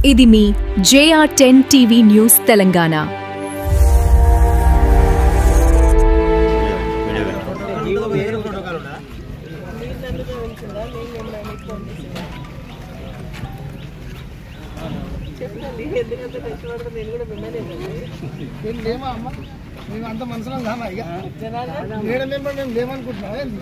ఇది మీ JR10 TV news Telangana. మేము అంత మనసులో కామా ఇక మేడం మేము లేమనుకుంటున్నాం.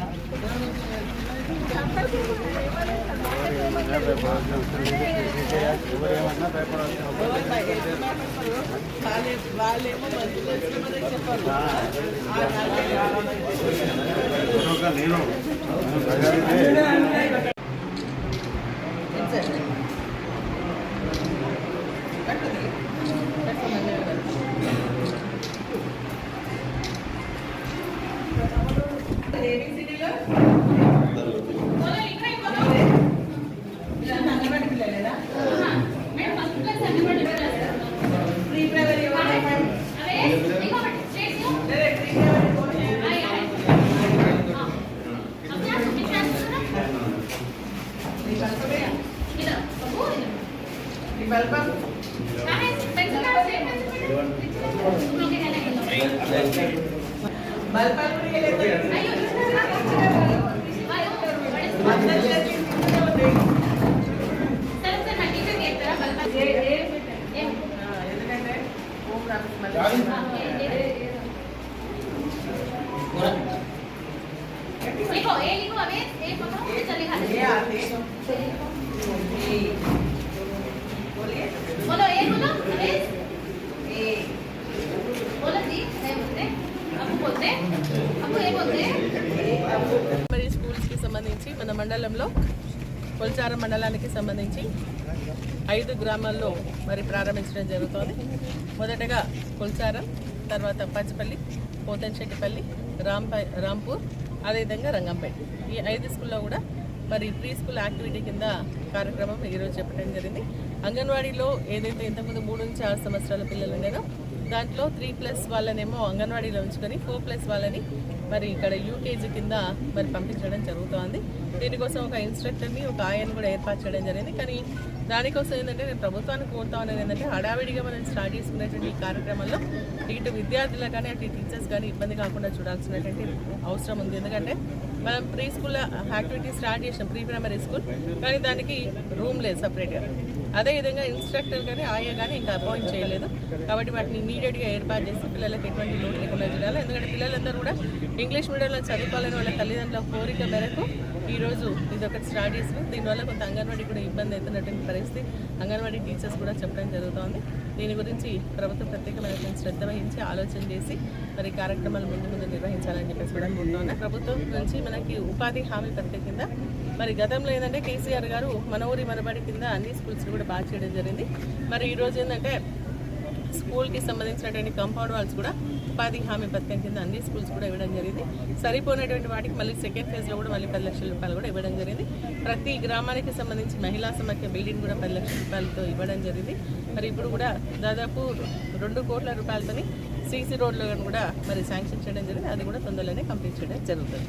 మరి స్కూల్స్ కి సంబంధించి మన మండలంలో కొల్చారం మండలానికి సంబంధించి 5 గ్రామాల్లో మరి ప్రారంభించడం జరుగుతోంది. మొదటగా కొల్చారం, తర్వాత పచ్చిపల్లి, పోతంశెట్టిపల్లి, రాంపూర్, అదేవిధంగా రంగంపేట. ఈ 5 స్కూల్లో కూడా మరి ప్రీ స్కూల్ యాక్టివిటీ కింద కార్యక్రమం ఈరోజు చెప్పడం జరిగింది. అంగన్వాడీలో ఏదైతే ఇంతకుముందు 3 నుంచి 6 సంవత్సరాల పిల్లలు ఉన్నారో దాంట్లో 3+ వాళ్ళనేమో అంగన్వాడీలో ఉంచుకొని 4+ వాళ్ళని మరి ఇక్కడ యూకేజీ కింద మరి పంపించడం జరుగుతోంది. దీనికోసం ఒక ఇన్స్ట్రక్టర్ని, ఒక ఆయన్ని కూడా ఏర్పాటు చేయడం జరిగింది. కానీ దానికోసం ఏంటంటే నేను ప్రభుత్వాన్ని కోరుతా ఉన్నది ఏంటంటే హడావిడిగా మనం స్టార్ట్ చేసుకునేటువంటి ఈ కార్యక్రమంలో ఇటు విద్యార్థులకు కానీ అటు టీచర్స్ కానీ ఇబ్బంది కాకుండా చూడాల్సినటువంటి అవసరం ఉంది. ఎందుకంటే మనం ప్రీ స్కూల్ యాక్టివిటీ స్టార్ట్ చేసాం, ప్రీ ప్రైమరీ స్కూల్, కానీ దానికి రూమ్ లేదు సపరేట్గా. అదేవిధంగా ఇన్స్ట్రక్టర్ కానీ ఆయా కానీ ఇంకా అపాయింట్ చేయలేదు. కాబట్టి వాటిని ఇమీడియట్గా ఏర్పాటు చేసి పిల్లలకు ఎటువంటి లోటు లేకుండా చూడాలి. ఎందుకంటే పిల్లలందరూ కూడా ఇంగ్లీష్ మీడియంలో చదువుకోవాలని వాళ్ళ తల్లిదండ్రుల కోరిక మేరకు ఈరోజు ఇది ఒకటి స్టార్ట్ చేసి దీనివల్ల కొంత అంగన్వాడీ కూడా ఇబ్బంది అవుతున్నటువంటి పరిస్థితి అంగన్వాడీ టీచర్స్ కూడా చెప్పడం జరుగుతోంది. దీని గురించి ప్రభుత్వం ప్రత్యేకమైన శ్రద్ధ వహించి ఆలోచన చేసి మరి కార్యక్రమాలు ముందు నిర్వహించాలని చెప్పేసి కూడా కోరుతున్నాను. ప్రభుత్వం నుంచి మనకి ఉపాధి హామీ పథకం కింద మరి గతంలో ఏంటంటే కేసీఆర్ గారు మన ఊరి మనబడి కింద అన్ని స్కూల్స్ కూడా బాగా చేయడం జరిగింది. మరి ఈరోజు ఏంటంటే స్కూల్కి సంబంధించినటువంటి కాంపౌండ్ వాల్స్ కూడా ఉపాధి హామీ పథకం కింద అన్ని స్కూల్స్ కూడా ఇవ్వడం జరిగింది. సరిపోయినటువంటి వాటికి మళ్ళీ సెకండ్ ఫేజ్లో కూడా మళ్ళీ 10 లక్షల రూపాయలు కూడా ఇవ్వడం జరిగింది. ప్రతి గ్రామానికి సంబంధించి మహిళా సమాఖ్య బిల్డింగ్ కూడా 10 లక్షల రూపాయలతో ఇవ్వడం జరిగింది. మరి ఇప్పుడు కూడా దాదాపు 2 కోట్ల రూపాయలతోని CC రోడ్లో కూడా మరి శాంక్షన్ చేయడం జరిగింది. అది కూడా తొందరలోనే కంప్లీట్ చేయడం జరుగుతుంది.